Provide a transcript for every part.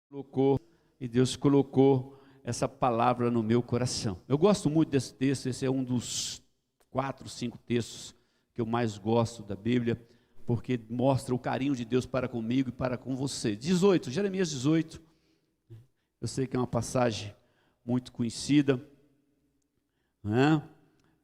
colocou, e Deus colocou essa palavra no meu coração. Eu gosto muito desse texto, esse é um dos 4, 5 textos que eu mais gosto da Bíblia, porque mostra o carinho de Deus para comigo e para com você. 18, Jeremias 18, eu sei que é uma passagem muito conhecida, né?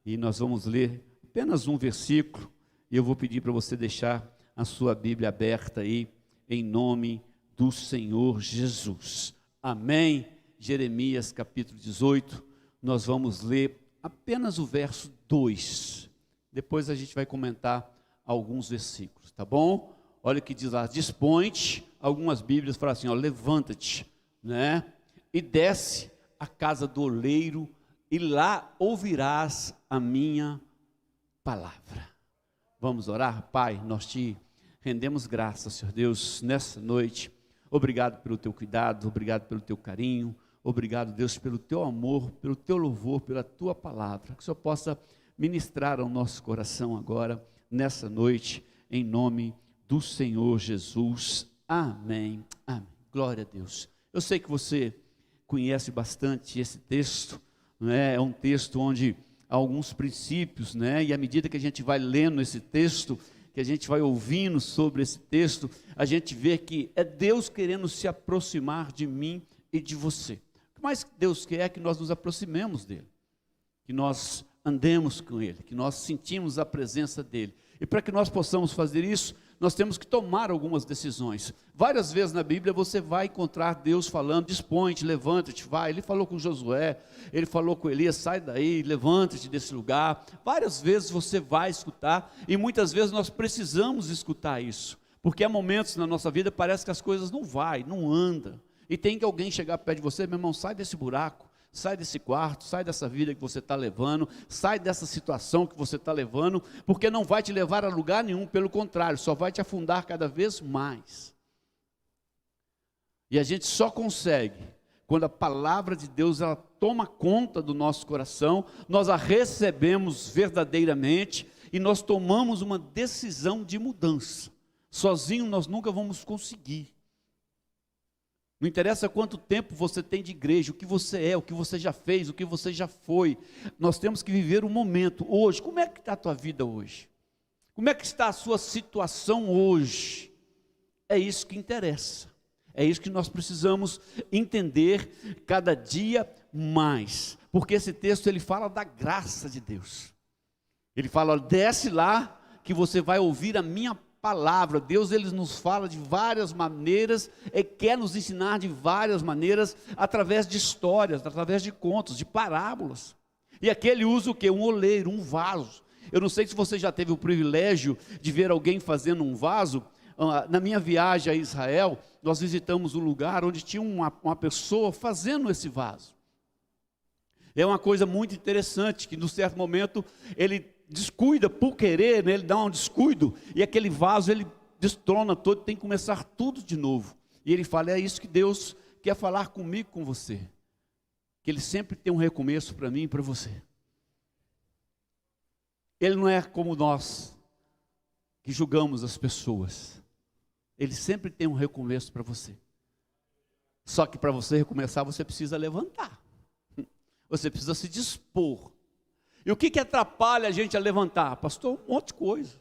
E nós vamos ler apenas um versículo, e eu vou pedir para você deixar a sua Bíblia aberta aí, em nome do Senhor Jesus. Amém? Jeremias capítulo 18, nós vamos ler apenas o verso 2, depois a gente vai comentar alguns versículos, tá bom? Olha o que diz lá: dispõe-te, algumas Bíblias falam assim, ó, levanta-te, né? E desce à casa do oleiro, e lá ouvirás a minha palavra. Vamos orar? Pai, nós te rendemos graças, Senhor Deus, nessa noite. Obrigado pelo teu cuidado, obrigado pelo teu carinho, obrigado, Deus, pelo teu amor, pelo teu louvor, pela tua palavra. Que o Senhor possa ministrar ao nosso coração agora, nessa noite, em nome do Senhor Jesus. Amém. Amém. Glória a Deus. Eu sei que você conhece bastante esse texto, né? É um texto onde há alguns princípios, né? E à medida que a gente vai lendo esse texto, que a gente vai ouvindo sobre esse texto, a gente vê que é Deus querendo se aproximar de mim e de você. O que mais Deus quer é que nós nos aproximemos dele, que nós andemos com ele, que nós sentimos a presença dele. E para que nós possamos fazer isso, nós temos que tomar algumas decisões. Várias vezes na Bíblia você vai encontrar Deus falando, dispõe-te, levanta-te, vai. Ele falou com Josué, ele falou com Elias, sai daí, levanta-te desse lugar. Várias vezes você vai escutar, e muitas vezes nós precisamos escutar isso, porque há momentos na nossa vida parece que as coisas não andam, e tem que alguém chegar perto de você, meu irmão, sai desse buraco, sai desse quarto, sai dessa vida que você está levando, sai dessa situação que você está levando, porque não vai te levar a lugar nenhum, pelo contrário, só vai te afundar cada vez mais. E a gente só consegue, quando a palavra de Deus ela toma conta do nosso coração, nós a recebemos verdadeiramente, e nós tomamos uma decisão de mudança. Sozinho nós nunca vamos conseguir. Não interessa quanto tempo você tem de igreja, o que você é, o que você já fez, o que você já foi. Nós temos que viver o momento, hoje. Como é que está a tua vida hoje? Como é que está a sua situação hoje? É isso que interessa. É isso que nós precisamos entender cada dia mais. Porque esse texto ele fala da graça de Deus. Ele fala, desce lá que você vai ouvir a minha palavra. Deus ele nos fala de várias maneiras, e quer nos ensinar de várias maneiras, através de histórias, através de contos, de parábolas. E aqui ele usa o que? Um oleiro, um vaso. Eu não sei se você já teve o privilégio de ver alguém fazendo um vaso. Na minha viagem a Israel, nós visitamos um lugar onde tinha uma pessoa fazendo esse vaso. É uma coisa muito interessante, que num certo momento ele descuida por querer, né? Ele dá um descuido, e aquele vaso ele destrona todo, tem que começar tudo de novo. E ele fala, é isso que Deus quer falar comigo, com você, que ele sempre tem um recomeço para mim e para você. Ele não é como nós, que julgamos as pessoas. Ele sempre tem um recomeço para você. Só que para você recomeçar, você precisa levantar. Você precisa se dispor. E o que atrapalha a gente a levantar? Pastor, um monte de coisa.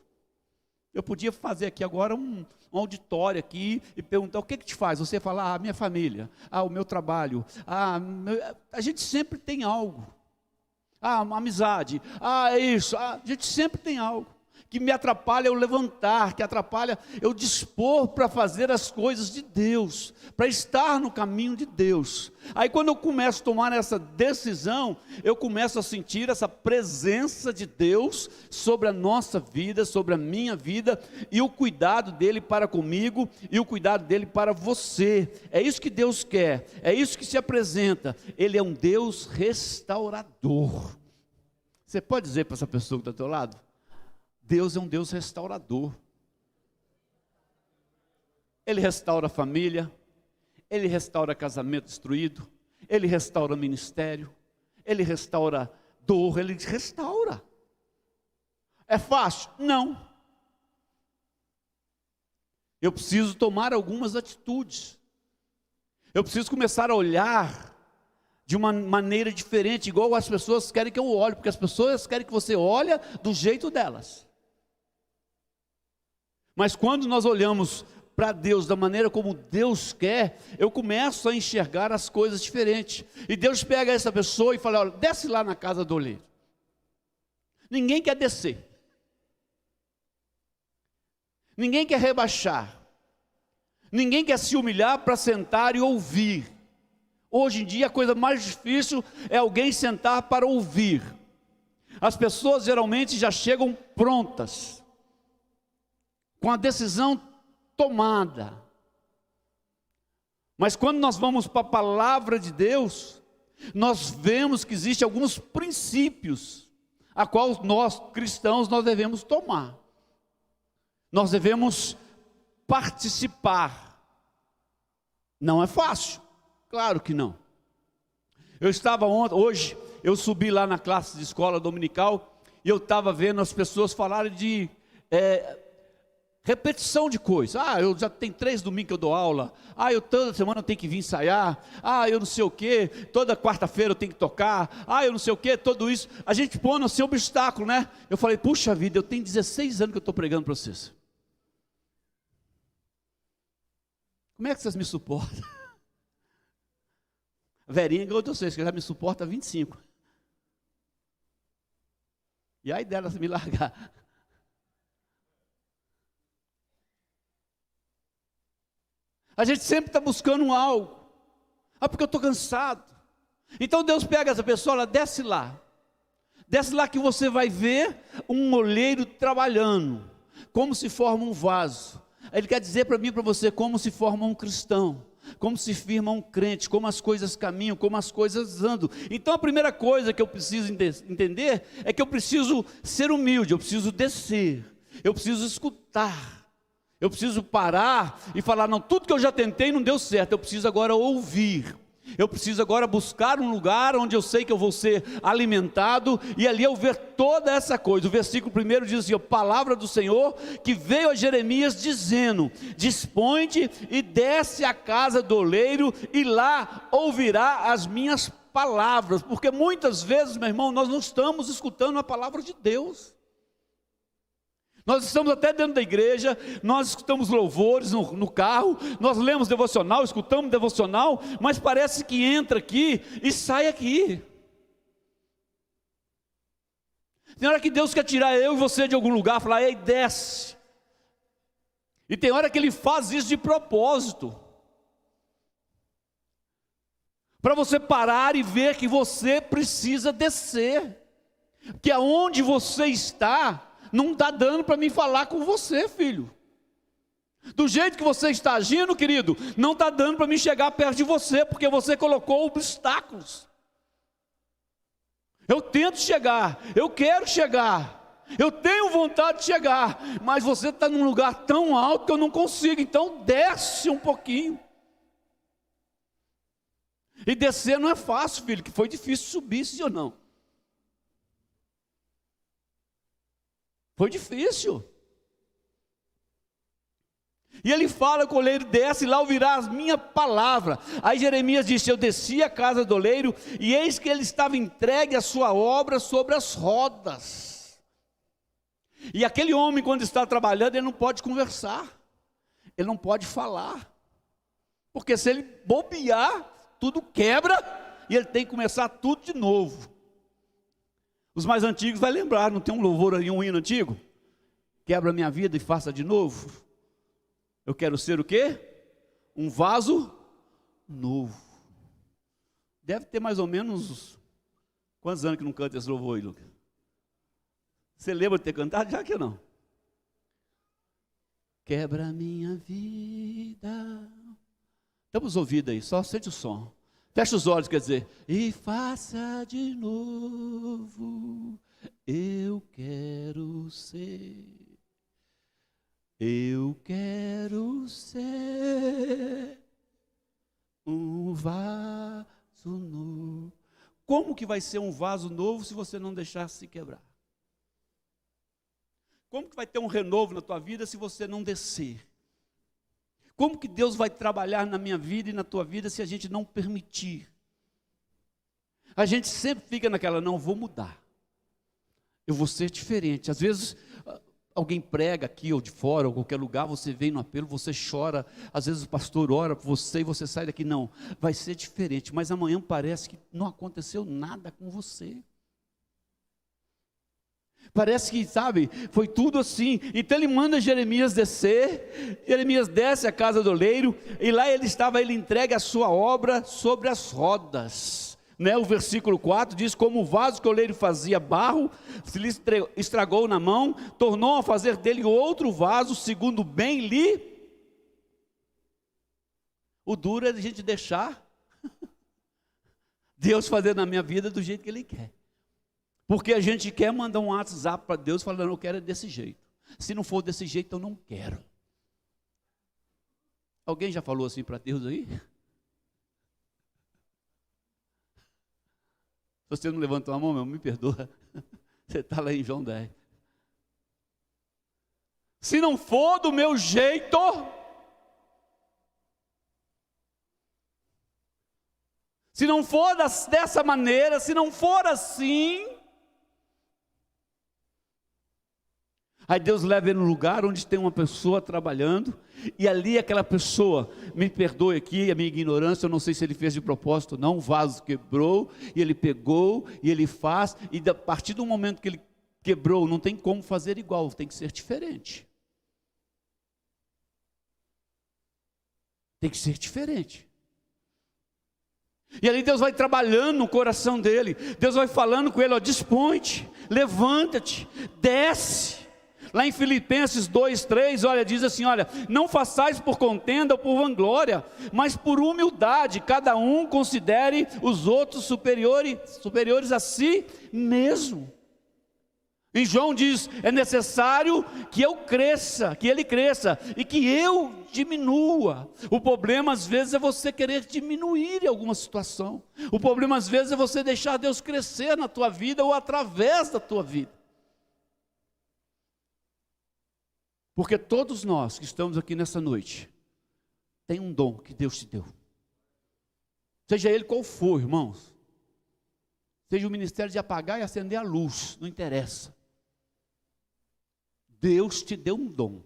Eu podia fazer aqui agora um auditório aqui e perguntar, o que te faz? Você fala, minha família, o meu trabalho, a gente sempre tem algo. Uma amizade, é isso, a gente sempre tem algo. Que me atrapalha eu levantar, que atrapalha eu dispor para fazer as coisas de Deus, para estar no caminho de Deus. Aí quando eu começo a tomar essa decisão, eu começo a sentir essa presença de Deus sobre a nossa vida, sobre a minha vida, e o cuidado dele para comigo, e o cuidado dele para você. É isso que Deus quer, é isso que se apresenta. Ele é um Deus restaurador. Você pode dizer para essa pessoa que está ao teu lado? Deus é um Deus restaurador. Ele restaura a família, ele restaura casamento destruído, ele restaura ministério, ele restaura dor, ele restaura. É fácil? Não. Eu preciso tomar algumas atitudes. Eu preciso começar a olhar de uma maneira diferente, igual as pessoas querem que eu olhe, porque as pessoas querem que você olhe do jeito delas. Mas quando nós olhamos para Deus da maneira como Deus quer, eu começo a enxergar as coisas diferentes. E Deus pega essa pessoa e fala: olha, desce lá na casa do oleiro. Ninguém quer descer. Ninguém quer rebaixar. Ninguém quer se humilhar para sentar e ouvir. Hoje em dia a coisa mais difícil é alguém sentar para ouvir. As pessoas geralmente já chegam prontas, com a decisão tomada. Mas quando nós vamos para a palavra de Deus, nós vemos que existem alguns princípios, a qual nós cristãos nós devemos tomar. Nós devemos participar. Não é fácil. Claro que não. Eu estava hoje eu subi lá na classe de escola dominical, e eu estava vendo as pessoas falarem de repetição de coisas. Eu já tenho 3 domingos que eu dou aula. Eu toda semana eu tenho que vir ensaiar. Eu não sei o que, toda quarta-feira eu tenho que tocar. Eu não sei o que, tudo isso. A gente põe no seu obstáculo, né? Eu falei, puxa vida, eu tenho 16 anos que eu estou pregando para vocês. Como é que vocês me suportam? A Verinha ganhou de vocês, que já me suporta há 25. E aí dela se me largar. A gente sempre está buscando algo. Porque eu estou cansado. Então Deus pega essa pessoa, ela desce lá. Desce lá que você vai ver um oleiro trabalhando. Como se forma um vaso. Ele quer dizer para mim e para você como se forma um cristão. Como se firma um crente, como as coisas caminham, como as coisas andam. Então a primeira coisa que eu preciso entender é que eu preciso ser humilde, eu preciso descer, eu preciso escutar, eu preciso parar e falar, não, tudo que eu já tentei não deu certo, eu preciso agora ouvir. Eu preciso agora buscar um lugar onde eu sei que eu vou ser alimentado, e ali eu ver toda essa coisa. O versículo 1 diz assim, a palavra do Senhor que veio a Jeremias dizendo, dispõe-te e desce à casa do oleiro, e lá ouvirá as minhas palavras, porque muitas vezes, meu irmão, nós não estamos escutando a palavra de Deus. Nós estamos até dentro da igreja, nós escutamos louvores no carro, nós lemos devocional, escutamos devocional, mas parece que entra aqui e sai aqui. Tem hora que Deus quer tirar eu e você de algum lugar, falar, ei, desce. E tem hora que Ele faz isso de propósito, para você parar e ver que você precisa descer, que aonde você está, não está dando para mim falar com você, filho. Do jeito que você está agindo, querido, não está dando para mim chegar perto de você, porque você colocou obstáculos. Eu tento chegar, eu quero chegar, eu tenho vontade de chegar, mas você está num lugar tão alto que eu não consigo, então desce um pouquinho. E descer não é fácil, filho, que foi difícil subir, sim ou não? Foi difícil. E ele fala que o oleiro desce, e lá ouvirá as minhas palavras. Aí Jeremias disse, eu desci à casa do oleiro, e eis que ele estava entregue a sua obra sobre as rodas. E aquele homem, quando está trabalhando, ele não pode conversar, ele não pode falar, porque se ele bobear, tudo quebra, e ele tem que começar tudo de novo. Os mais antigos vão lembrar, não tem um louvor aí, um hino antigo? Quebra a minha vida e faça de novo. Eu quero ser o quê? Um vaso novo. Deve ter mais ou menos, quantos anos que não canta esse louvor aí, Lucas? Você lembra de ter cantado? Já que não. Quebra a minha vida. Estamos ouvindo aí, só sente o som. Fecha os olhos, quer dizer, e faça de novo, eu quero ser um vaso novo. Como que vai ser um vaso novo se você não deixar se quebrar? Como que vai ter um renovo na tua vida se você não descer? Como que Deus vai trabalhar na minha vida e na tua vida se a gente não permitir? A gente sempre fica naquela, não, vou mudar. Eu vou ser diferente. Às vezes, alguém prega aqui ou de fora, ou qualquer lugar, você vem no apelo, você chora. Às vezes o pastor ora por você e você sai daqui, não, vai ser diferente. Mas amanhã parece que não aconteceu nada com você. Parece que, sabe, foi tudo assim. Então ele manda Jeremias descer. Jeremias desce à casa do oleiro, e lá ele entrega a sua obra sobre as rodas. O versículo 4 diz: como o vaso que o oleiro fazia barro, se lhe estragou na mão, tornou a fazer dele outro vaso, segundo bem lhe. O duro é a gente deixar Deus fazer na minha vida do jeito que Ele quer. Porque a gente quer mandar um WhatsApp para Deus falando, eu quero é desse jeito. Se não for desse jeito, eu não quero. Alguém já falou assim para Deus aí? Se você não levantou a mão, me perdoa. Você está lá em João 10. Se não for do meu jeito, se não for dessa maneira, se não for assim, aí Deus leva ele no lugar onde tem uma pessoa trabalhando, e ali aquela pessoa, me perdoe aqui a minha ignorância, eu não sei se ele fez de propósito ou não, o vaso quebrou, e ele pegou, e ele faz, e a partir do momento que ele quebrou, não tem como fazer igual, tem que ser diferente. Tem que ser diferente. E ali Deus vai trabalhando no coração dele, Deus vai falando com ele, dispõe-te, levanta-te, desce. Lá em Filipenses 2:3, diz assim, não façais por contenda ou por vanglória, mas por humildade, cada um considere os outros superiores a si mesmo. Em João diz, é necessário que ele cresça, e que eu diminua. O problema às vezes é você querer diminuir em alguma situação. O problema às vezes é você deixar Deus crescer na tua vida, ou através da tua vida. Porque todos nós que estamos aqui nessa noite, tem um dom que Deus te deu. Seja ele qual for, irmãos. Seja o ministério de apagar e acender a luz, não interessa. Deus te deu um dom.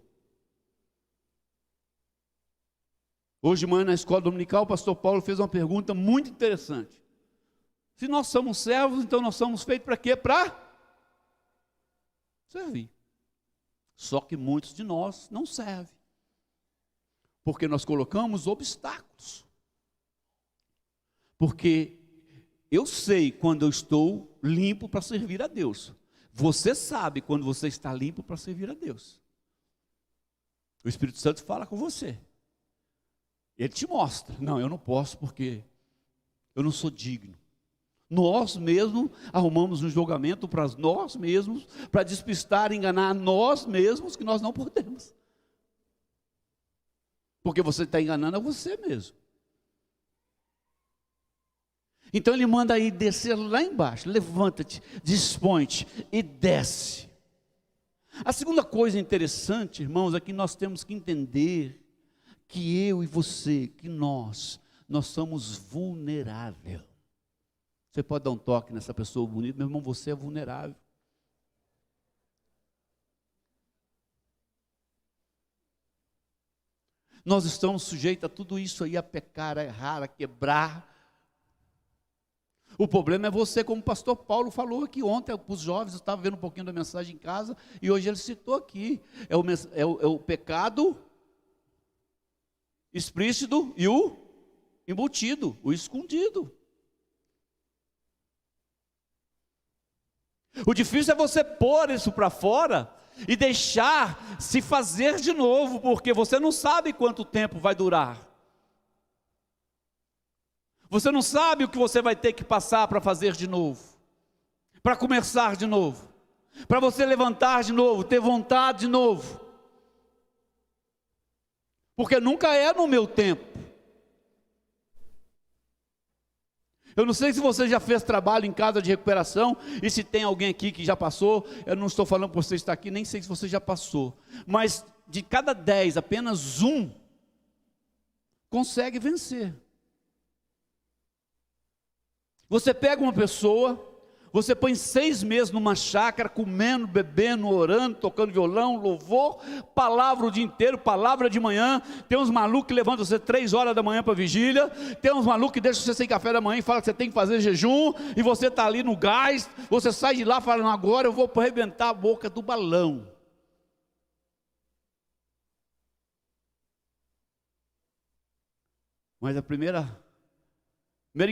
Hoje de manhã na escola dominical, o pastor Paulo fez uma pergunta muito interessante. Se nós somos servos, então nós somos feitos para quê? Para servir. Só que muitos de nós não servem, porque nós colocamos obstáculos. Porque eu sei quando eu estou limpo para servir a Deus. Você sabe quando você está limpo para servir a Deus. O Espírito Santo fala com você. Ele te mostra. Não, eu não posso porque eu não sou digno. Nós mesmos arrumamos um julgamento para nós mesmos, para despistar, enganar nós mesmos, que nós não podemos. Porque você está enganando a você mesmo. Então ele manda aí descer lá embaixo, levanta-te, dispõe-te e desce. A segunda coisa interessante, irmãos, é que nós temos que entender que eu e você, que nós somos vulneráveis. Você pode dar um toque nessa pessoa bonita, meu irmão, você é vulnerável. Nós estamos sujeitos a tudo isso aí, a pecar, a errar, a quebrar. O problema é você, como o pastor Paulo falou aqui ontem para os jovens, eu estava vendo um pouquinho da mensagem em casa, e hoje ele citou aqui, é o pecado explícito e o embutido, o escondido. O difícil é você pôr isso para fora e deixar se fazer de novo, porque você não sabe quanto tempo vai durar. Você não sabe o que você vai ter que passar para fazer de novo, para começar de novo, para você levantar de novo, ter vontade de novo. Porque nunca é no meu tempo. Eu não sei se você já fez trabalho em casa de recuperação, e se tem alguém aqui que já passou, eu não estou falando para você estar aqui, nem sei se você já passou, mas de cada 10, apenas um consegue vencer. Você pega uma pessoa, você põe 6 meses numa chácara, comendo, bebendo, orando, tocando violão, louvor, palavra o dia inteiro, palavra de manhã. Tem uns malucos que levantam você 3 horas da manhã para vigília, tem uns malucos que deixam você sem café da manhã e falam que você tem que fazer jejum, e você está ali no gás, você sai de lá falando, agora eu vou arrebentar a boca do balão. Mas a primeiro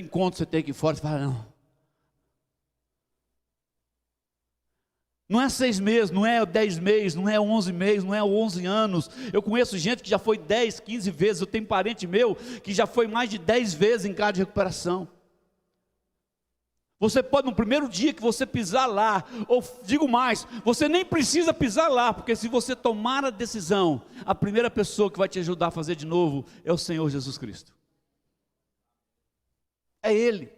encontro você tem aqui fora, você fala, não é 6 meses, não é 10 meses, não é 11 meses, não é 11 anos. Eu conheço gente que já foi 10, 15 vezes. Eu tenho parente meu que já foi mais de 10 vezes em casa de recuperação. Você pode, no primeiro dia que você pisar lá, ou digo mais, você nem precisa pisar lá, porque se você tomar a decisão, a primeira pessoa que vai te ajudar a fazer de novo é o Senhor Jesus Cristo. É Ele.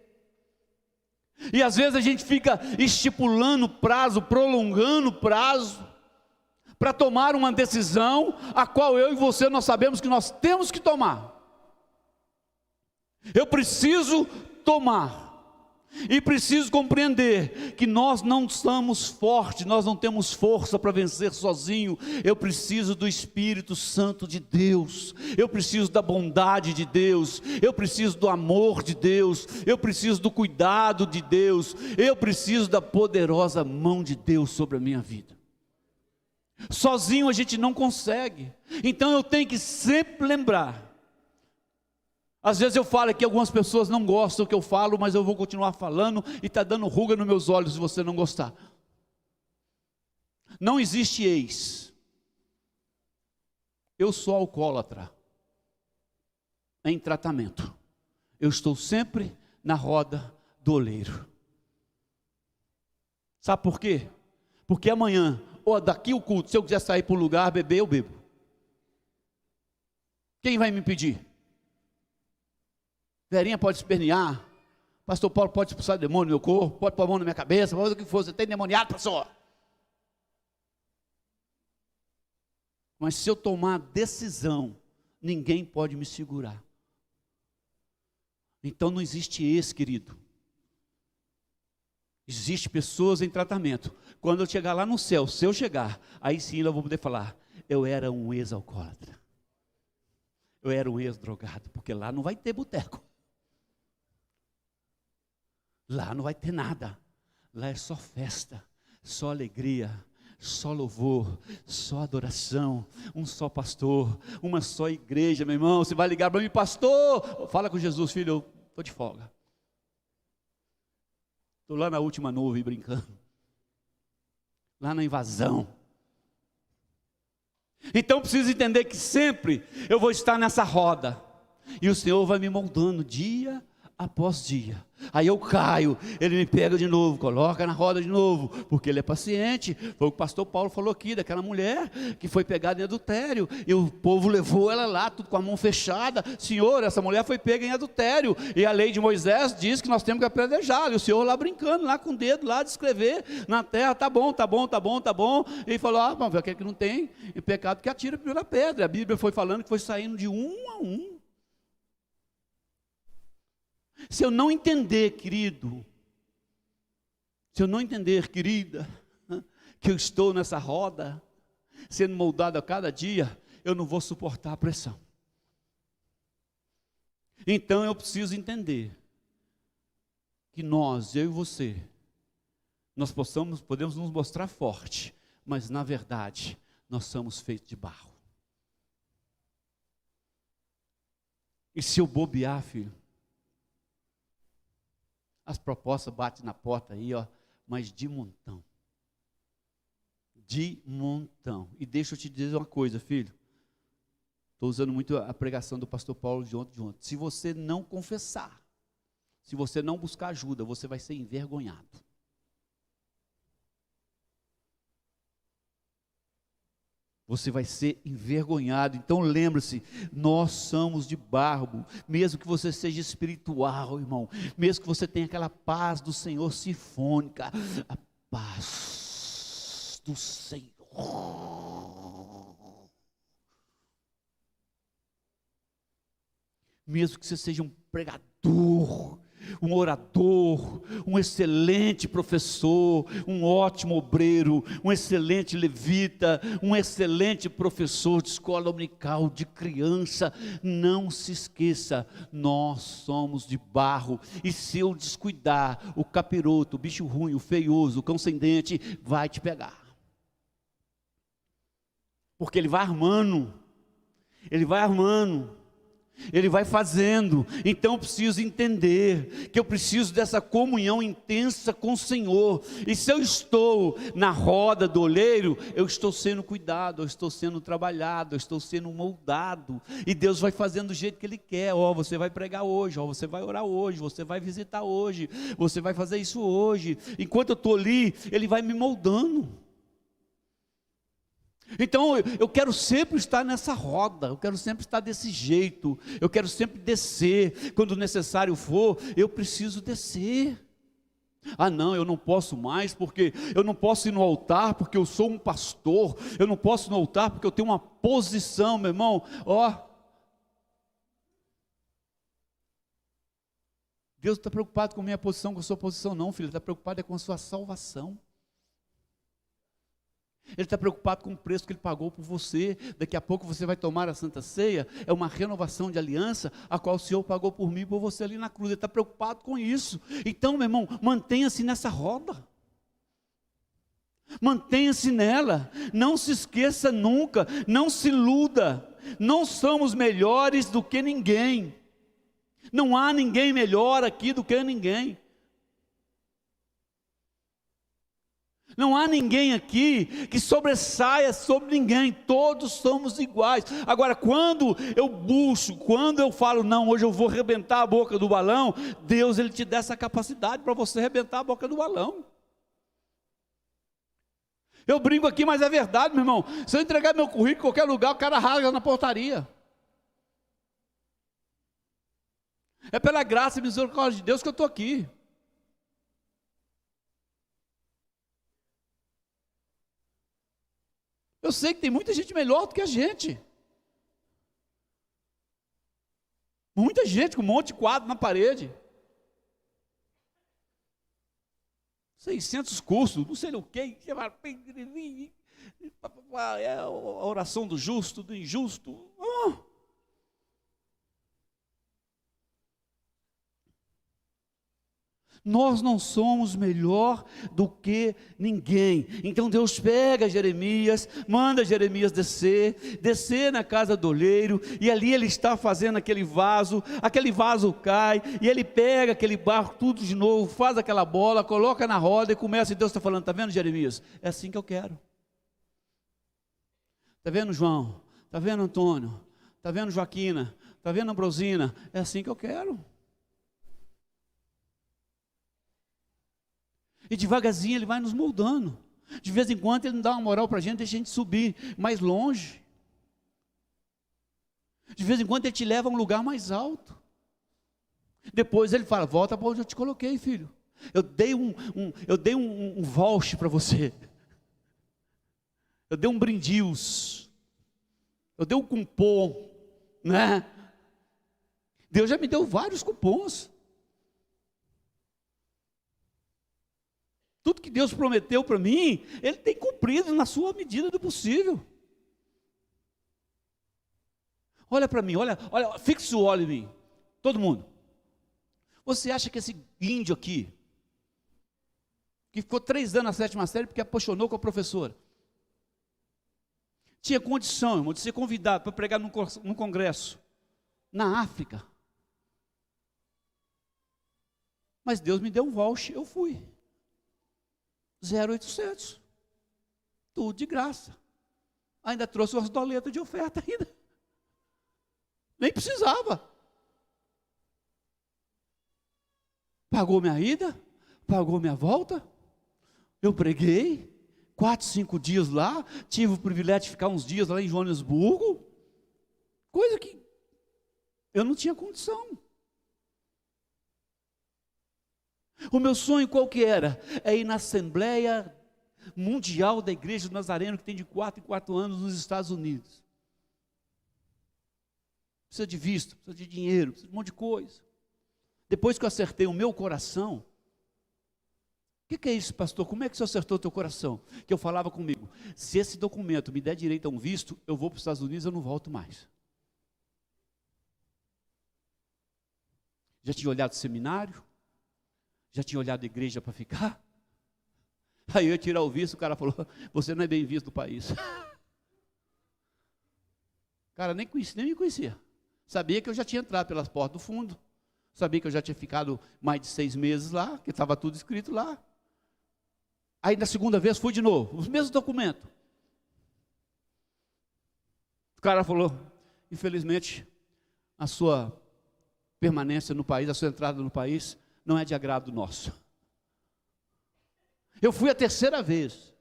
E às vezes a gente fica estipulando prazo, prolongando prazo, para tomar uma decisão, a qual eu e você nós sabemos que nós temos que tomar. Eu preciso tomar. E preciso compreender que nós não somos fortes, nós não temos força para vencer sozinho. Eu preciso do Espírito Santo de Deus, eu preciso da bondade de Deus, eu preciso do amor de Deus, eu preciso do cuidado de Deus, eu preciso da poderosa mão de Deus sobre a minha vida. Sozinho a gente não consegue, então eu tenho que sempre lembrar. Às vezes eu falo que algumas pessoas não gostam do que eu falo, mas eu vou continuar falando e está dando ruga nos meus olhos se você não gostar. Não existe ex. Eu sou alcoólatra em tratamento. Eu estou sempre na roda do oleiro. Sabe por quê? Porque amanhã, ou daqui o culto, se eu quiser sair para um lugar, beber, eu bebo. Quem vai me impedir? Verinha pode espernear, pastor Paulo pode expulsar demônio no meu corpo, pode pôr a mão na minha cabeça, pode fazer o que for, você tem demoniado, pastor. Mas se eu tomar a decisão, ninguém pode me segurar. Então não existe ex, querido. Existem pessoas em tratamento. Quando eu chegar lá no céu, se eu chegar, aí sim eu vou poder falar, eu era um ex-alcoólatra. Eu era um ex-drogado, porque lá não vai ter boteco. Lá não vai ter nada, lá é só festa, só alegria, só louvor, só adoração, um só pastor, uma só igreja, meu irmão. Você vai ligar para mim, pastor, fala com Jesus, filho, eu estou de folga, estou lá na última nuvem brincando, lá na invasão. Então preciso entender que sempre eu vou estar nessa roda, e o Senhor vai me moldando dia após dia. Aí eu caio, Ele me pega de novo, coloca na roda de novo, porque Ele é paciente. Foi o que o pastor Paulo falou aqui, daquela mulher que foi pegada em adultério, e o povo levou ela lá, tudo com a mão fechada. Senhor, essa mulher foi pega em adultério, e a lei de Moisés diz que nós temos que apedrejá-la, e o Senhor lá brincando, lá com o dedo, lá de escrever na terra, tá bom, tá bom, tá bom, tá bom, e falou, vamos ver aquele que não tem, e pecado que atira a primeira pedra. A Bíblia foi falando que foi saindo de um a um. Se eu não entender, querido, se eu não entender, querida, que eu estou nessa roda, sendo moldado a cada dia, eu não vou suportar a pressão. Então eu preciso entender que nós, eu e você, nós podemos nos mostrar forte, mas na verdade, nós somos feitos de barro. E se eu bobear, filho, as propostas batem na porta aí, mas de montão. De montão. E deixa eu te dizer uma coisa, filho. Estou usando muito a pregação do pastor Paulo de ontem. Se você não confessar, se você não buscar ajuda, você vai ser envergonhado. Você vai ser envergonhado. Então lembre-se, nós somos de barro. Mesmo que você seja espiritual, irmão, mesmo que você tenha aquela paz do Senhor sinfônica, a paz do Senhor, mesmo que você seja um pregador, um orador, um excelente professor, um ótimo obreiro, um excelente levita, um excelente professor de escola dominical, de criança, não se esqueça, nós somos de barro, e se eu descuidar, o capiroto, o bicho ruim, o feioso, o cão sem dente, vai te pegar, porque ele vai armando, ele vai fazendo. Então eu preciso entender que eu preciso dessa comunhão intensa com o Senhor, e se eu estou na roda do oleiro, eu estou sendo cuidado, eu estou sendo trabalhado, eu estou sendo moldado, e Deus vai fazendo do jeito que Ele quer. Você vai pregar hoje, você vai orar hoje, você vai visitar hoje, você vai fazer isso hoje. Enquanto eu estou ali, Ele vai me moldando. Então eu quero sempre estar nessa roda, eu quero sempre estar desse jeito, eu quero sempre descer, quando necessário for, eu preciso descer. Não, eu não posso mais, porque eu não posso ir no altar, porque eu sou um pastor, eu não posso ir no altar, porque eu tenho uma posição, meu irmão. Deus não está preocupado com a minha posição, com a sua posição não, filho, Ele está preocupado com a sua salvação. Ele está preocupado com o preço que Ele pagou por você. Daqui a pouco você vai tomar a Santa Ceia, é uma renovação de aliança, a qual o Senhor pagou por mim e por você ali na cruz. Ele está preocupado com isso. Então, meu irmão, mantenha-se nessa roda, mantenha-se nela, não se esqueça nunca, não se iluda, não somos melhores do que ninguém, não há ninguém melhor aqui do que ninguém. Não há ninguém aqui que sobressaia sobre ninguém, todos somos iguais. Agora, quando eu busco, quando eu falo, não, hoje eu vou arrebentar a boca do balão, Deus, Ele te dá essa capacidade para você arrebentar a boca do balão. Eu brinco aqui, mas é verdade, meu irmão. Se eu entregar meu currículo em qualquer lugar, o cara rasga na portaria. É pela graça e misericórdia de Deus que eu estou aqui. Eu sei que tem muita gente melhor do que a gente. Muita gente com um monte de quadro na parede. 600 cursos, não sei o que. É a oração do justo, do injusto. Nós não somos melhor do que ninguém. Então Deus pega Jeremias, manda Jeremias descer na casa do oleiro, e ali ele está fazendo aquele vaso cai, e ele pega aquele barro tudo de novo, faz aquela bola, coloca na roda e começa, e Deus está falando, está vendo, Jeremias? É assim que eu quero. Está vendo, João? Está vendo, Antônio? Está vendo, Joaquina? Está vendo, Ambrosina? É assim que eu quero. E devagarzinho Ele vai nos moldando. De vez em quando Ele não dá uma moral para a gente, deixa a gente subir mais longe. De vez em quando Ele te leva a um lugar mais alto. Depois Ele fala, volta para onde eu te coloquei, filho. Eu dei um voucher para você. Eu dei um brindios. Eu dei um cupom, né? Deus já me deu vários cupons. Tudo que Deus prometeu para mim, Ele tem cumprido na sua medida do possível. Olha para mim, olha, fixa o olho em mim, todo mundo. Você acha que esse índio aqui, que ficou 3 anos na 7ª série porque apaixonou com a professora, tinha condição, irmão, de ser convidado para pregar num congresso na África? Mas Deus me deu um voucher, eu fui. 0,800, tudo de graça, ainda trouxe umas doletas de oferta ainda, nem precisava, pagou minha ida, pagou minha volta, eu preguei, 4, 5 dias lá, tive o privilégio de ficar uns dias lá em Joanesburgo, coisa que eu não tinha condição. O meu sonho qual que era? É ir na Assembleia Mundial da Igreja do Nazareno, que tem de 4 em 4 anos nos Estados Unidos. precisa de visto, precisa de dinheiro, precisa de um monte de coisa. Depois que eu acertei o meu coração, o que é isso, pastor? Como é que você acertou o teu coração? Que eu falava comigo, se esse documento me der direito a um visto, eu vou para os Estados Unidos, eu não volto mais. Já tinha olhado seminário, já tinha olhado igreja para ficar. Aí eu ia tirar o visto, o cara falou, você não é bem visto do país. Cara, nem me conhecia. Sabia que eu já tinha entrado pelas portas do fundo. Sabia que eu já tinha ficado mais de 6 meses lá, que estava tudo escrito lá. Aí na segunda vez fui de novo, os mesmos documentos. O cara falou, infelizmente, a sua permanência no país, a sua entrada no país, não é de agrado nosso. Eu fui a terceira vez.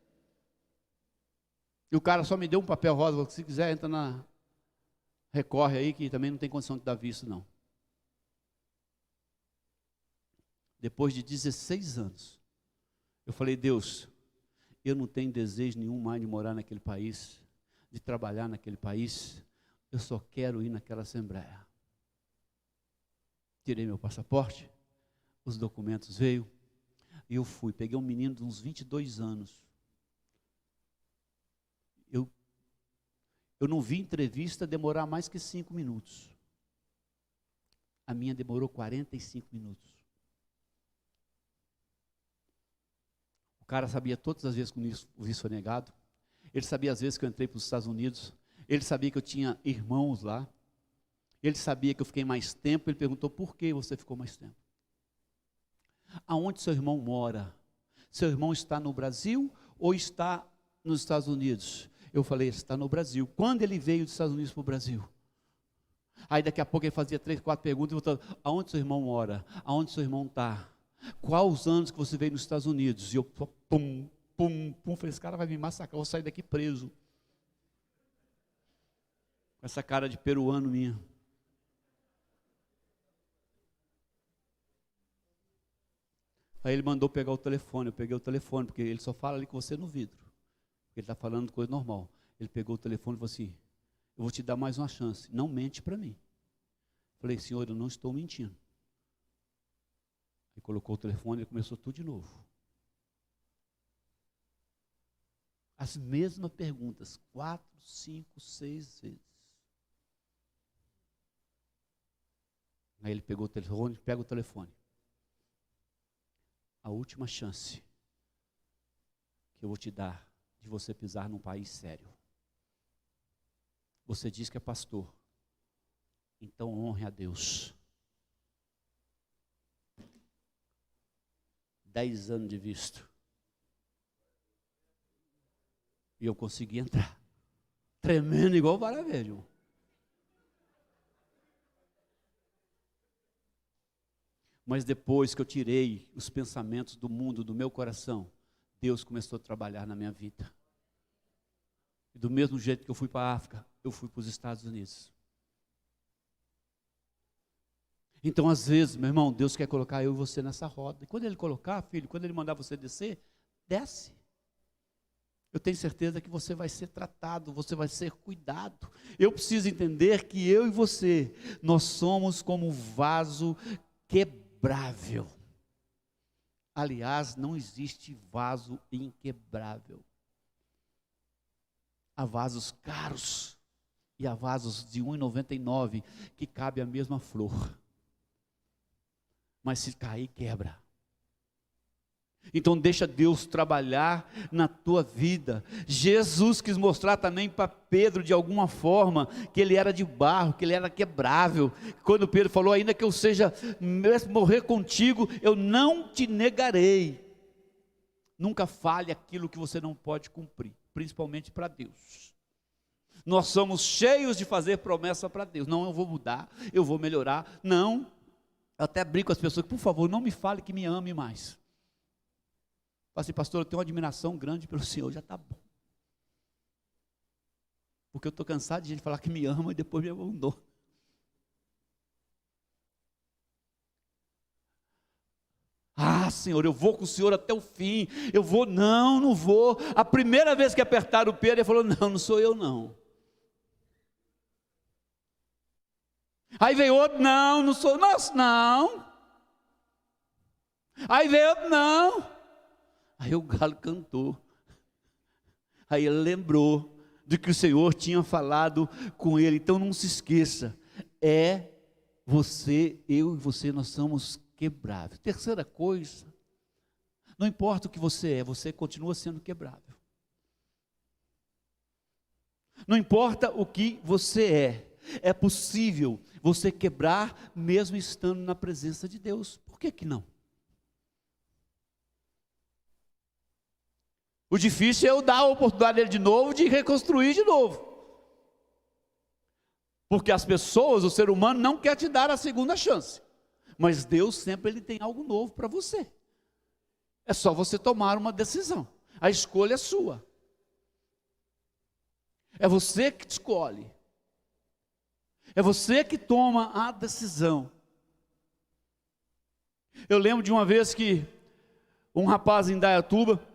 E o cara só me deu um papel rosa, falou, se quiser, entra na... Recorre aí, que também não tem condição de dar visto, não. Depois de 16 anos, eu falei, Deus, eu não tenho desejo nenhum mais de morar naquele país, de trabalhar naquele país, eu só quero ir naquela assembleia. Tirei meu passaporte, os documentos veio, e eu fui, peguei um menino de uns 22 anos, eu não vi entrevista demorar mais que 5 minutos, a minha demorou 45 minutos, o cara sabia todas as vezes que o visto foi negado, ele sabia as vezes que eu entrei para os Estados Unidos, ele sabia que eu tinha irmãos lá, ele sabia que eu fiquei mais tempo, ele perguntou, por que você ficou mais tempo? Aonde seu irmão mora? Seu irmão está no Brasil ou está nos Estados Unidos? Eu falei, está no Brasil. Quando ele veio dos Estados Unidos para o Brasil? Aí daqui a pouco ele fazia 3, 4 perguntas, e voltava, aonde seu irmão mora? Aonde seu irmão está? Quais os anos que você veio nos Estados Unidos? E eu, pum, pum, pum, falei, esse cara vai me massacrar, eu vou sair daqui preso. Com essa cara de peruano minha. Aí ele mandou pegar o telefone, eu peguei o telefone, porque ele só fala ali com você no vidro. Ele está falando coisa normal. Ele pegou o telefone e falou assim, eu vou te dar mais uma chance, não mente para mim. Falei, senhor, eu não estou mentindo. Ele colocou o telefone e começou tudo de novo. As mesmas perguntas, 4, 5, 6 vezes. Aí ele pegou o telefone, pega o telefone. A última chance que eu vou te dar de você pisar num país sério. Você diz que é pastor, então honre a Deus. 10 anos de visto. E eu consegui entrar. Tremendo igual vara verde, irmão. Mas depois que eu tirei os pensamentos do mundo do meu coração, Deus começou a trabalhar na minha vida. E do mesmo jeito que eu fui para a África, eu fui para os Estados Unidos. Então, às vezes, meu irmão, Deus quer colocar eu e você nessa roda. E quando Ele colocar, filho, quando Ele mandar você descer, desce. Eu tenho certeza que você vai ser tratado, você vai ser cuidado. Eu preciso entender que eu e você, nós somos como um vaso quebrável. Aliás, não existe vaso inquebrável. Há vasos caros e há vasos de 1,99 que cabe a mesma flor. Mas se cair, quebra. Então deixa Deus trabalhar na tua vida. Jesus quis mostrar também para Pedro de alguma forma que ele era de barro, que ele era quebrável. Quando Pedro falou, ainda que eu seja morrer contigo, eu não te negarei. Nunca fale aquilo que você não pode cumprir, principalmente para Deus. Nós somos cheios de fazer promessa para Deus. Não, eu vou mudar, eu vou melhorar. Não, eu até brinco com as pessoas, por favor, não me fale que me ame mais. Fala assim, pastor, eu tenho uma admiração grande pelo Senhor, já está bom. Porque eu estou cansado de gente falar que me ama e depois me abandonou. Ah, Senhor, eu vou com o Senhor até o fim. Eu vou, não vou. A primeira vez que apertaram o Pedro, ele falou, não sou eu não. Aí veio outro, não, não sou, nossa, não. Aí veio outro, não. Aí o galo cantou. Aí ele lembrou de que o Senhor tinha falado com ele. Então não se esqueça, você, eu e você, nós somos quebráveis. Terceira coisa, não importa o que você continua sendo quebrável. Não importa o que você é possível você quebrar mesmo estando na presença de Deus. Por que não? O difícil é eu dar a oportunidade dele de novo, de reconstruir de novo. Porque as pessoas, o ser humano não quer te dar a segunda chance. Mas Deus sempre ele tem algo novo para você. É só você tomar uma decisão. A escolha é sua. É você que escolhe. É você que toma a decisão. Eu lembro de uma vez que um rapaz em Indaiatuba,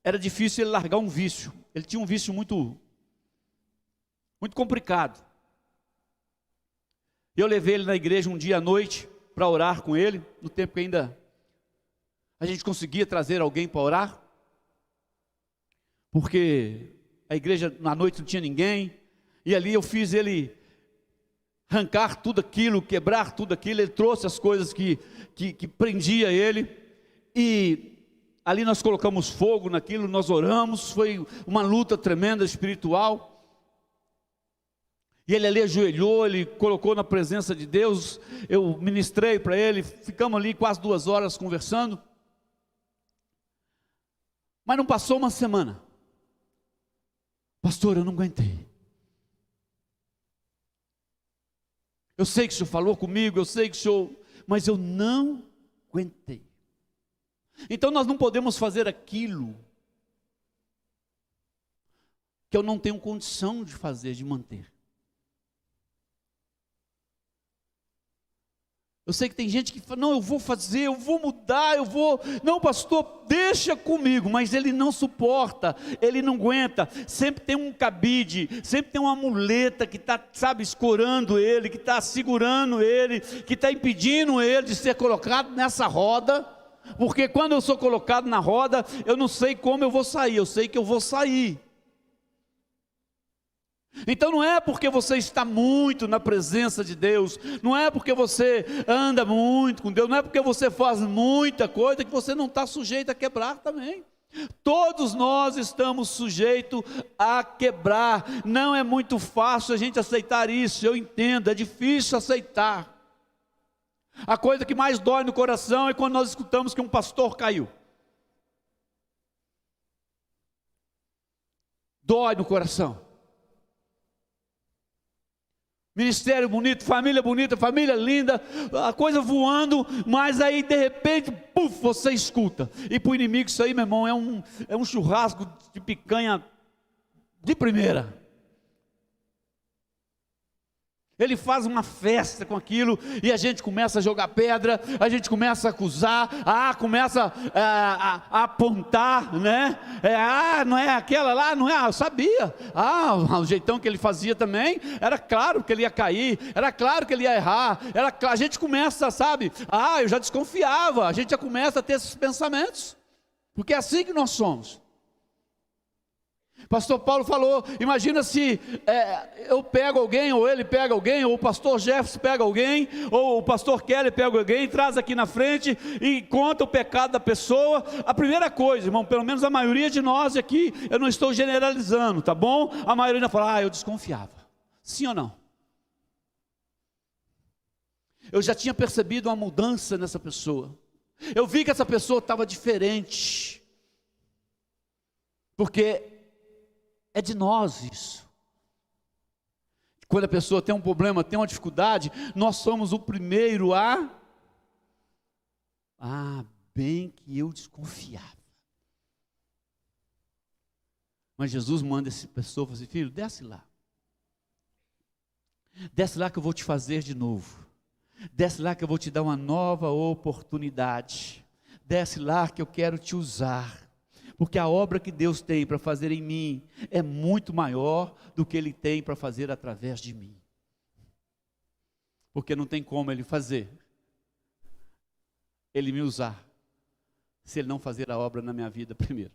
era difícil ele largar um vício. Ele tinha um vício muito complicado. Eu levei ele na igreja um dia à noite para orar com ele, no tempo que ainda a gente conseguia trazer alguém para orar, porque a igreja na noite não tinha ninguém, e ali eu fiz ele arrancar tudo aquilo, quebrar tudo aquilo. Ele trouxe as coisas que prendia ele, e ali nós colocamos fogo naquilo, nós oramos, foi uma luta tremenda espiritual. E ele ali ajoelhou, ele colocou na presença de Deus, eu ministrei para ele, ficamos ali quase 2 horas conversando. Mas não passou uma semana. Pastor, eu não aguentei. Eu sei que o senhor falou comigo, eu sei que o senhor, mas eu não aguentei. Então nós não podemos fazer aquilo que eu não tenho condição de fazer, de manter. Eu sei que tem gente que fala, não, eu vou fazer, eu vou mudar, não pastor, deixa comigo, mas ele não suporta, ele não aguenta, sempre tem um cabide, sempre tem uma muleta que está, escorando ele, que está segurando ele, que está impedindo ele de ser colocado nessa roda, porque quando eu sou colocado na roda, eu não sei como eu vou sair, eu sei que eu vou sair. Então não é porque você está muito na presença de Deus, não é porque você anda muito com Deus, não é porque você faz muita coisa que você não está sujeito a quebrar também. Todos nós estamos sujeitos a quebrar. Não é muito fácil a gente aceitar isso, eu entendo, é difícil aceitar. A coisa que mais dói no coração é quando nós escutamos que um pastor caiu. Dói no coração. Ministério bonito, família bonita, família linda, a coisa voando, mas aí de repente, puf, você escuta. E para o inimigo isso aí, meu irmão, é um churrasco de picanha de primeira. Ele faz uma festa com aquilo, e a gente começa a jogar pedra, a gente começa a acusar, começa a apontar, né? Não é aquela lá, não é, eu sabia. O jeitão que ele fazia também, era claro que ele ia cair, era claro que ele ia errar, a gente começa, eu já desconfiava, a gente já começa a ter esses pensamentos, porque é assim que nós somos. Pastor Paulo falou, imagina se eu pego alguém, ou ele pega alguém, ou o pastor Jefferson pega alguém, ou o pastor Kelly pega alguém, traz aqui na frente e conta o pecado da pessoa. A primeira coisa, irmão, pelo menos a maioria de nós aqui, eu não estou generalizando, tá bom? A maioria fala, eu desconfiava. Sim ou não? Eu já tinha percebido uma mudança nessa pessoa. Eu vi que essa pessoa estava diferente, porque é de nós isso. Quando a pessoa tem um problema, tem uma dificuldade, nós somos o primeiro bem que eu desconfiava. Mas Jesus manda essa pessoa, fala assim, filho, desce lá. Desce lá que eu vou te fazer de novo. Desce lá que eu vou te dar uma nova oportunidade. Desce lá que eu quero te usar. Porque a obra que Deus tem para fazer em mim é muito maior do que Ele tem para fazer através de mim. porque não tem como Ele fazer, Ele me usar, se Ele não fazer a obra na minha vida primeiro.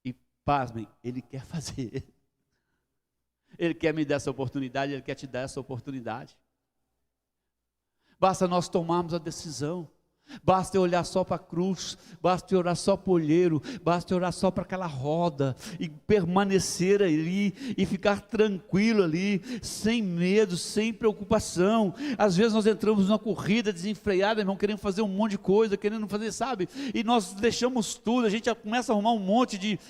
E pasmem, Ele quer fazer. Ele quer me dar essa oportunidade, Ele quer te dar essa oportunidade. Basta nós tomarmos a decisão. Basta eu olhar só para a cruz, basta eu olhar só para o olheiro, basta eu olhar só para aquela roda e permanecer ali e ficar tranquilo ali, sem medo, sem preocupação. Às vezes nós entramos numa corrida desenfreada, irmão, querendo fazer um monte de coisa, querendo fazer, sabe? E nós deixamos tudo, a gente já começa a arrumar um monte de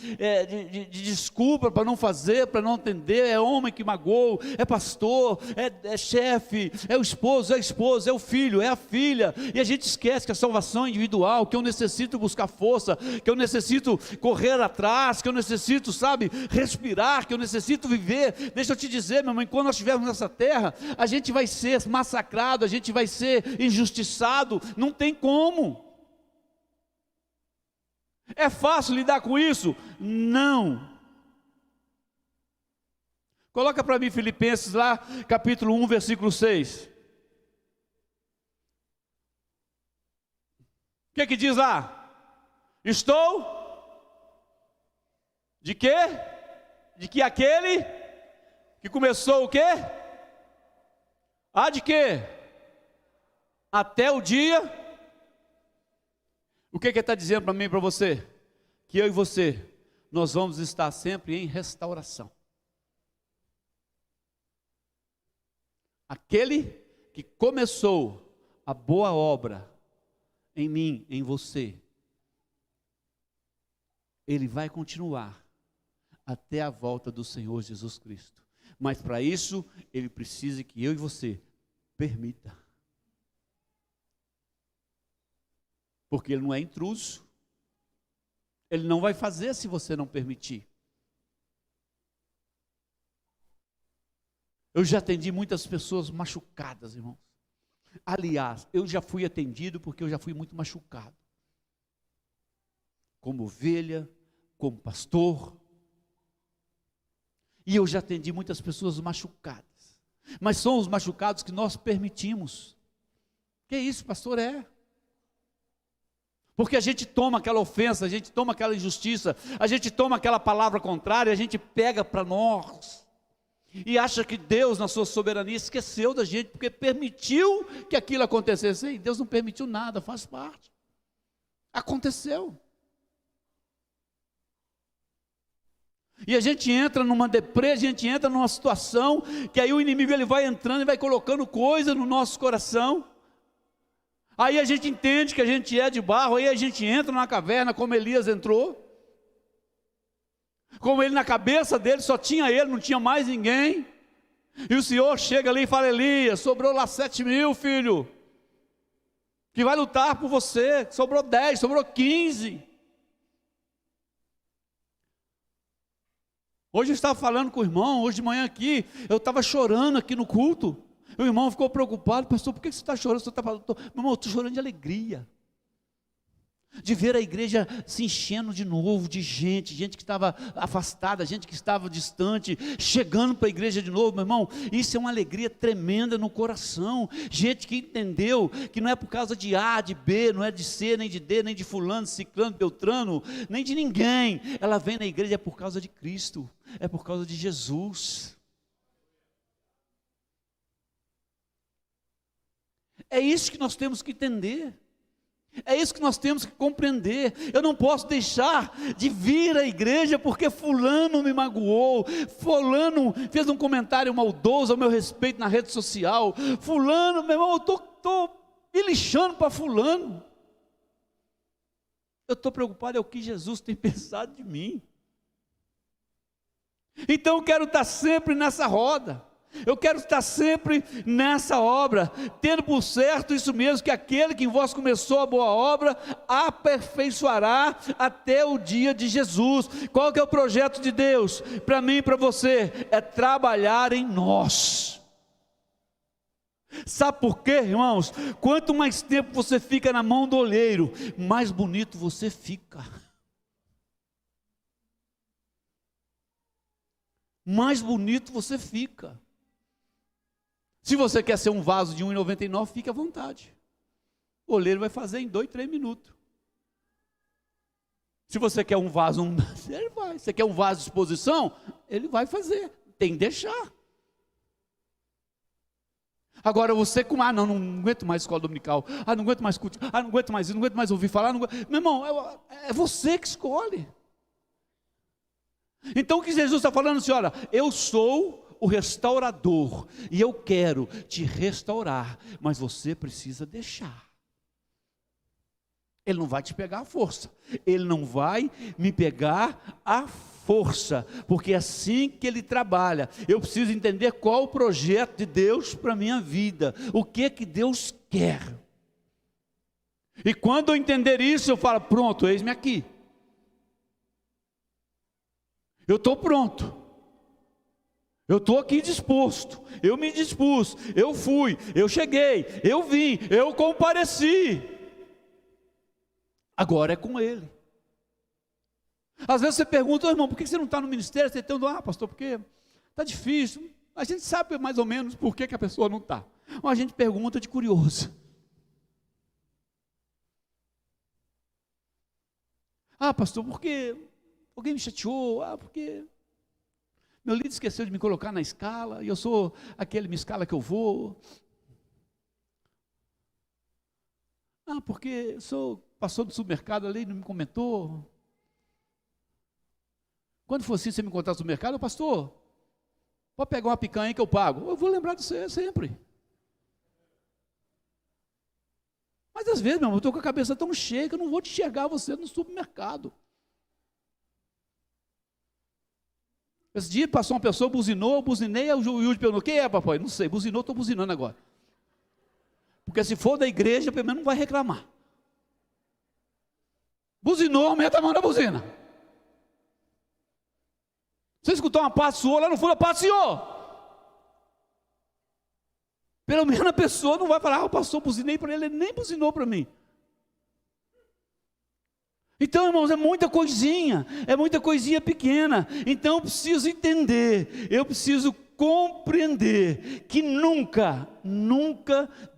desculpa para não fazer, para não atender. É homem que magoou, é pastor, é chefe, é o esposo, é a esposa, é o filho, é a filha, e a gente esquece que a salvação é individual, que eu necessito buscar força, que eu necessito correr atrás, que eu necessito, sabe, respirar, que eu necessito viver. Deixa eu te dizer, meu irmão, quando nós estivermos nessa terra, a gente vai ser massacrado, a gente vai ser injustiçado, não tem como. É fácil lidar com isso? Não. Coloca para mim Filipenses lá, capítulo 1, versículo 6. O que diz lá? Estou de quê? De que aquele que começou o quê? De quê? Até o dia. O que ele está dizendo para mim e para você? Que eu e você, nós vamos estar sempre em restauração. Aquele que começou a boa obra em mim, em você, Ele vai continuar até a volta do Senhor Jesus Cristo. Mas para isso, Ele precisa que eu e você permita. Porque Ele não é intruso. Ele não vai fazer se você não permitir. Eu já atendi muitas pessoas machucadas, irmãos. Aliás, eu já fui atendido porque eu já fui muito machucado. Como ovelha, como pastor. E eu já atendi muitas pessoas machucadas. Mas são os machucados que nós permitimos. Que isso, pastor? Porque a gente toma aquela ofensa, a gente toma aquela injustiça, a gente toma aquela palavra contrária, a gente pega para nós. E acha que Deus, na sua soberania, esqueceu da gente, porque permitiu que aquilo acontecesse. Ei, Deus não permitiu nada, faz parte. Aconteceu. E a gente entra numa deprê, a gente entra numa situação, que aí o inimigo ele vai entrando e vai colocando coisa no nosso coração. Aí a gente entende que a gente é de barro, aí a gente entra na caverna como Elias entrou. Como ele na cabeça dele só tinha ele, não tinha mais ninguém. E o Senhor chega ali e fala: Elias, sobrou lá 7.000, filho, que vai lutar por você. Sobrou 10, sobrou 15. Hoje eu estava falando com o irmão, hoje de manhã aqui, eu estava chorando aqui no culto. O irmão ficou preocupado: pastor, por que você está chorando? Você está falando? Meu irmão, eu estou chorando de alegria. De ver a igreja se enchendo de novo de gente que estava afastada, gente que estava distante, chegando para a igreja de novo, meu irmão. Isso é uma alegria tremenda no coração. Gente que entendeu que não é por causa de A, de B, não é de C, nem de D, nem de fulano, ciclano, beltrano, nem de ninguém. Ela vem na igreja por causa de Cristo, é por causa de Jesus. É isso que nós temos que entender. É isso que nós temos que compreender. Eu não posso deixar de vir à igreja porque fulano me magoou, fulano fez um comentário maldoso ao meu respeito na rede social, fulano, meu irmão, eu estou me lixando para fulano. Eu estou preocupado é o que Jesus tem pensado de mim. Então eu quero estar sempre nessa roda. Eu quero estar sempre nessa obra, tendo por certo isso mesmo, que aquele que em vós começou a boa obra, aperfeiçoará até o dia de Jesus. Qual que é o projeto de Deus? Para mim e para você, é trabalhar em nós. Sabe por quê, irmãos? Quanto mais tempo você fica na mão do olheiro, mais bonito você fica. mais bonito você fica. Se você quer ser um vaso de 1,99, fique à vontade. O oleiro vai fazer em 2, 3 minutos. Se você quer um vaso, ele vai. Se você quer um vaso de exposição, ele vai fazer. Tem que deixar. Agora você não aguento mais escola dominical, não aguento mais culto, não aguento mais isso, não aguento mais ouvir falar, meu irmão, é você que escolhe. Então o que Jesus está falando assim, olha, eu sou o restaurador, e eu quero te restaurar, mas você precisa deixar. Ele não vai te pegar à força, ele não vai me pegar à força, porque é assim que ele trabalha. Eu preciso entender qual o projeto de Deus para a minha vida, o que Deus quer. E quando eu entender isso, eu falo, pronto, eis-me aqui. Eu estou pronto. Eu estou aqui disposto, eu me dispus, eu fui, eu cheguei, eu vim, eu compareci. Agora é com Ele. Às vezes você pergunta, irmão, por que você não está no ministério? Você tem pastor, porque está difícil. A gente sabe mais ou menos por que a pessoa não está. Mas a gente pergunta de curioso. Pastor, porque alguém me chateou? Porque meu líder esqueceu de me colocar na escala, e eu sou aquele escala que eu vou. Porque passou do supermercado ali e não me comentou. Quando for assim, você me encontrar no supermercado, pastor, pode pegar uma picanha aí que eu pago. Eu vou lembrar de você sempre. Mas às vezes, meu irmão, eu estou com a cabeça tão cheia que eu não vou te enxergar você no supermercado. Esse dia passou uma pessoa, buzinou, eu buzinei, o Yuri perguntou, quem é, papai? Não sei, buzinou, estou buzinando agora. Porque se for da igreja, pelo menos não vai reclamar. Buzinou, meta a mão na buzina. Você escutou uma passeou lá no fundo, passeou. Pelo menos a pessoa não vai falar, o pastor buzinei para ele nem buzinou para mim. Então, irmãos, é muita coisinha pequena. Então eu preciso entender, eu preciso compreender que nunca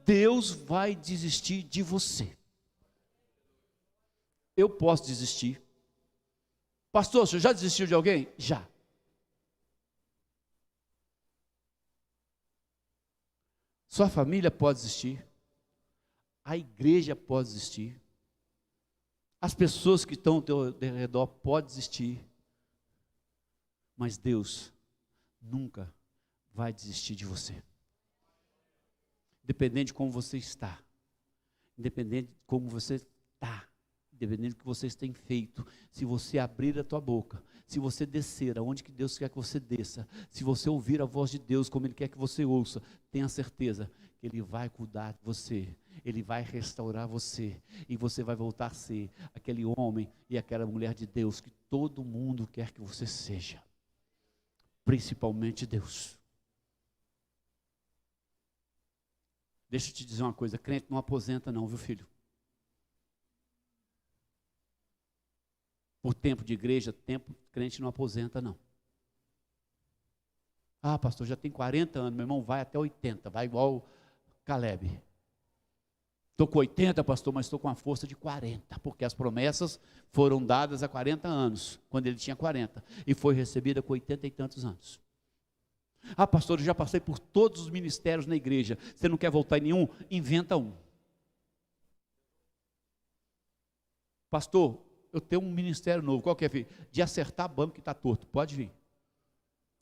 Deus vai desistir de você. Eu posso desistir. Pastor, você já desistiu de alguém? Já. Sua família pode desistir. A igreja pode desistir. As pessoas que estão ao teu redor podem desistir. Mas Deus nunca vai desistir de você. Independente de como você está. Independente de como você está. Independente do que vocês têm feito, se você abrir a tua boca, se você descer aonde que Deus quer que você desça, se você ouvir a voz de Deus como Ele quer que você ouça, tenha certeza que Ele vai cuidar de você, Ele vai restaurar você, e você vai voltar a ser aquele homem e aquela mulher de Deus que todo mundo quer que você seja, principalmente Deus. Deixa eu te dizer uma coisa, crente não aposenta não, viu filho? Por tempo de igreja, crente não aposenta não. Pastor, já tem 40 anos, meu irmão, vai até 80, vai igual Caleb. Estou com 80, pastor, mas estou com a força de 40, porque as promessas foram dadas há 40 anos, quando ele tinha 40, e foi recebida com 80 e tantos anos. Pastor, eu já passei por todos os ministérios na igreja, você não quer voltar em nenhum? Inventa um. Pastor, eu tenho um ministério novo, qual que é, filho? De acertar banco que está torto, pode vir.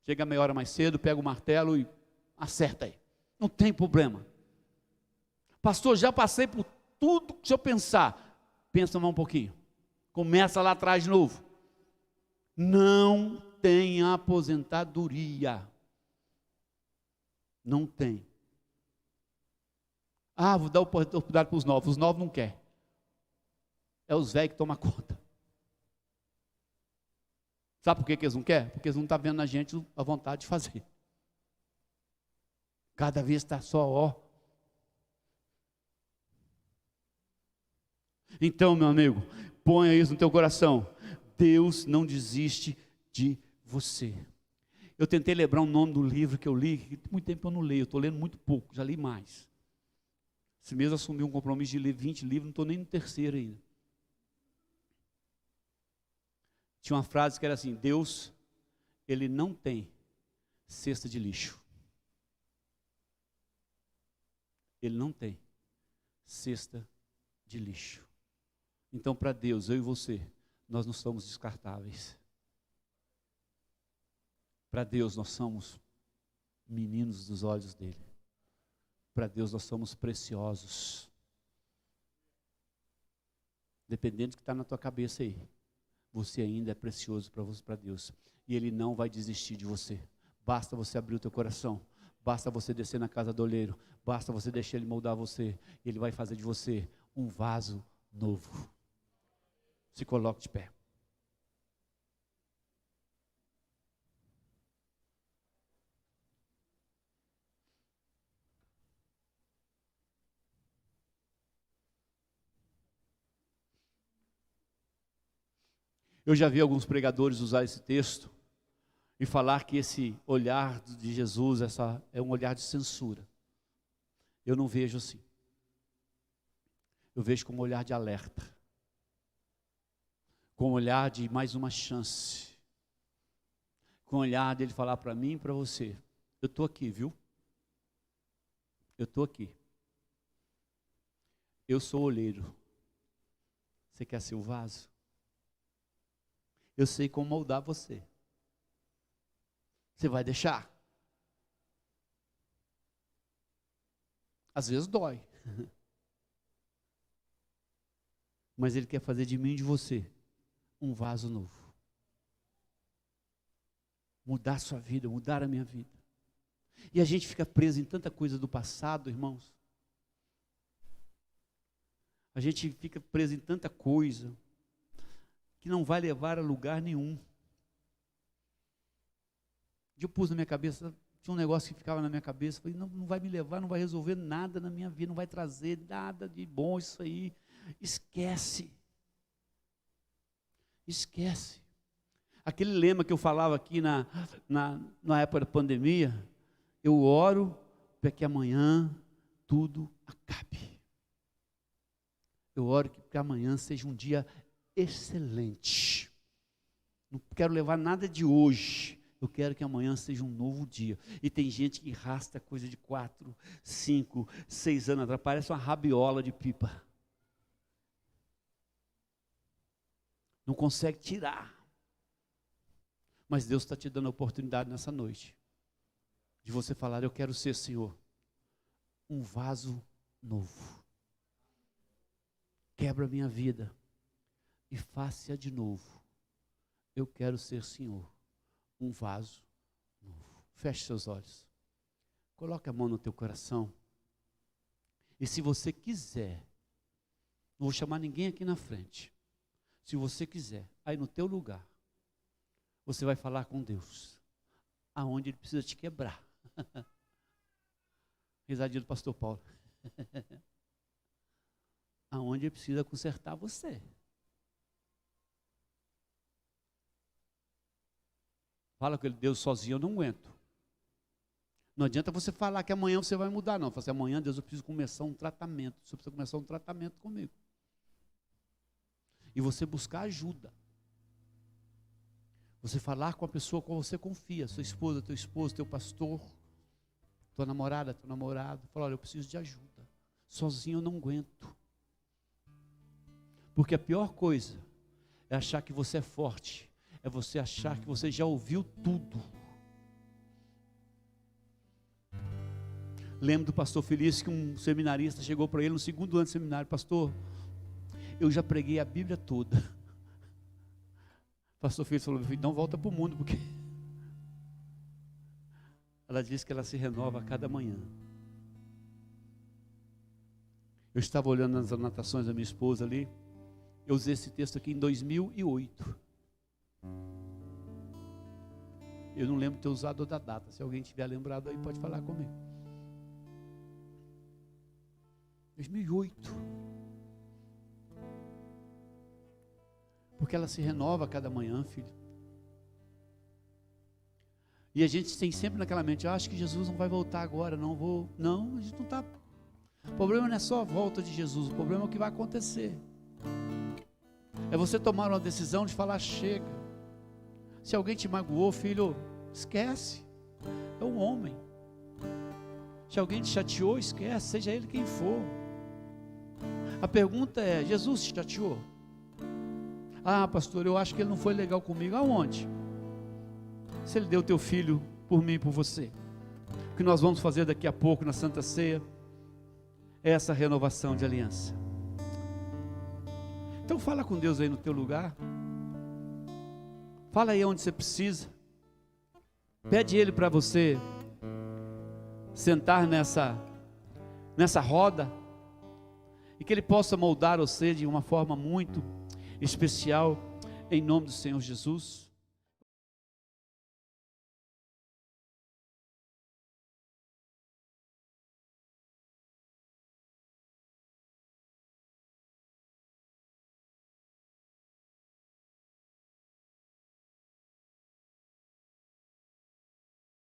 Chega meia hora mais cedo, pega o martelo e acerta aí, não tem problema. Pastor, já passei por tudo que o senhor pensar, pensa mais um pouquinho, começa lá atrás de novo. Não tem aposentadoria, não tem. Vou dar oportunidade para os novos não querem. É os velhos que tomam conta. Sabe por que eles não querem? Porque eles não estão vendo na gente a vontade de fazer. Cada vez está só, Então, meu amigo, ponha isso no teu coração. Deus não desiste de você. Eu tentei lembrar o nome do livro que eu li, que tem muito tempo eu não leio, eu estou lendo muito pouco, já li mais. Esse mês eu assumi um compromisso de ler 20 livros, não estou nem no terceiro ainda. Tinha uma frase que era assim: Deus, Ele não tem cesta de lixo. Ele não tem cesta de lixo. Então, para Deus, eu e você, nós não somos descartáveis. Para Deus, nós somos meninos dos olhos dele. Para Deus, nós somos preciosos. Dependendo do que está na tua cabeça aí, você ainda é precioso para Deus. E Ele não vai desistir de você. Basta você abrir o teu coração. Basta você descer na casa do olheiro. Basta você deixar Ele moldar você. E Ele vai fazer de você um vaso novo. Se coloque de pé. Eu já vi alguns pregadores usar esse texto e falar que esse olhar de Jesus é um olhar de censura. Eu não vejo assim. Eu vejo como um olhar de alerta, com um olhar de mais uma chance, com um olhar dele falar para mim e para você: eu estou aqui, viu? Eu estou aqui. Eu sou o olheiro. Você quer ser o vaso? Eu sei como moldar você. Você vai deixar? Às vezes dói. Mas Ele quer fazer de mim e de você um vaso novo. Mudar a sua vida, mudar a minha vida. E a gente fica preso em tanta coisa do passado, irmãos. A gente fica preso em tanta coisa que não vai levar a lugar nenhum. Eu pus na minha cabeça, tinha um negócio que ficava na minha cabeça, falei: não vai me levar, não vai resolver nada na minha vida, não vai trazer nada de bom isso aí. Esquece. Esquece. Aquele lema que eu falava aqui na época da pandemia: eu oro para que amanhã tudo acabe. Eu oro que amanhã seja um dia excelente. Não quero levar nada de hoje. Eu quero que amanhã seja um novo dia. E tem gente que rasta coisa de 4, 5, 6 anos atrás. Parece uma rabiola de pipa. Não consegue tirar. Mas Deus está te dando a oportunidade nessa noite de você falar: eu quero ser, Senhor, um vaso novo. Quebra a minha vida e faça de novo. Eu quero ser, Senhor, um vaso novo. Feche seus olhos. Coloque a mão no teu coração. E se você quiser, não vou chamar ninguém aqui na frente. Se você quiser, aí no teu lugar, você vai falar com Deus, aonde Ele precisa te quebrar. Risadinha do pastor Paulo. Aonde Ele precisa consertar você. Fala com Ele: Deus, sozinho eu não aguento. Não adianta você falar que amanhã você vai mudar, não. Fala assim: amanhã, Deus, eu preciso começar um tratamento. Você precisa começar um tratamento comigo. E você buscar ajuda. Você falar com a pessoa com qual você confia, sua esposa, teu esposo, teu pastor, tua namorada, teu namorado. Fala: olha, eu preciso de ajuda. Sozinho eu não aguento. Porque a pior coisa é achar que você é forte. É você achar que você já ouviu tudo. Lembro do pastor Felício, que um seminarista chegou para ele no segundo ano de seminário: pastor, eu já preguei a Bíblia toda. O pastor Felício falou: não volta para o mundo, porque ela diz que ela se renova a cada manhã. Eu estava olhando nas anotações da minha esposa ali. Eu usei esse texto aqui em 2008. Eu não lembro de ter usado outra data. Se alguém tiver lembrado aí, pode falar comigo. 2008. Porque ela se renova a cada manhã, filho. E a gente tem sempre naquela mente, eu acho que Jesus não vai voltar agora, não vou. Não, a gente não está. O problema não é só a volta de Jesus, o problema é o que vai acontecer. É você tomar uma decisão de falar, chega. Se alguém te magoou, filho, esquece. É um homem. Se alguém te chateou, esquece, seja ele quem for. A pergunta é, Jesus te chateou? Ah, pastor, eu acho que ele não foi legal comigo. Aonde? Se ele deu teu filho por mim e por você. O que nós vamos fazer daqui a pouco na Santa Ceia é essa renovação de aliança. Então fala com Deus aí no teu lugar. Fala aí onde você precisa. Pede Ele para você sentar nessa roda e que Ele possa moldar você de uma forma muito especial, em nome do Senhor Jesus.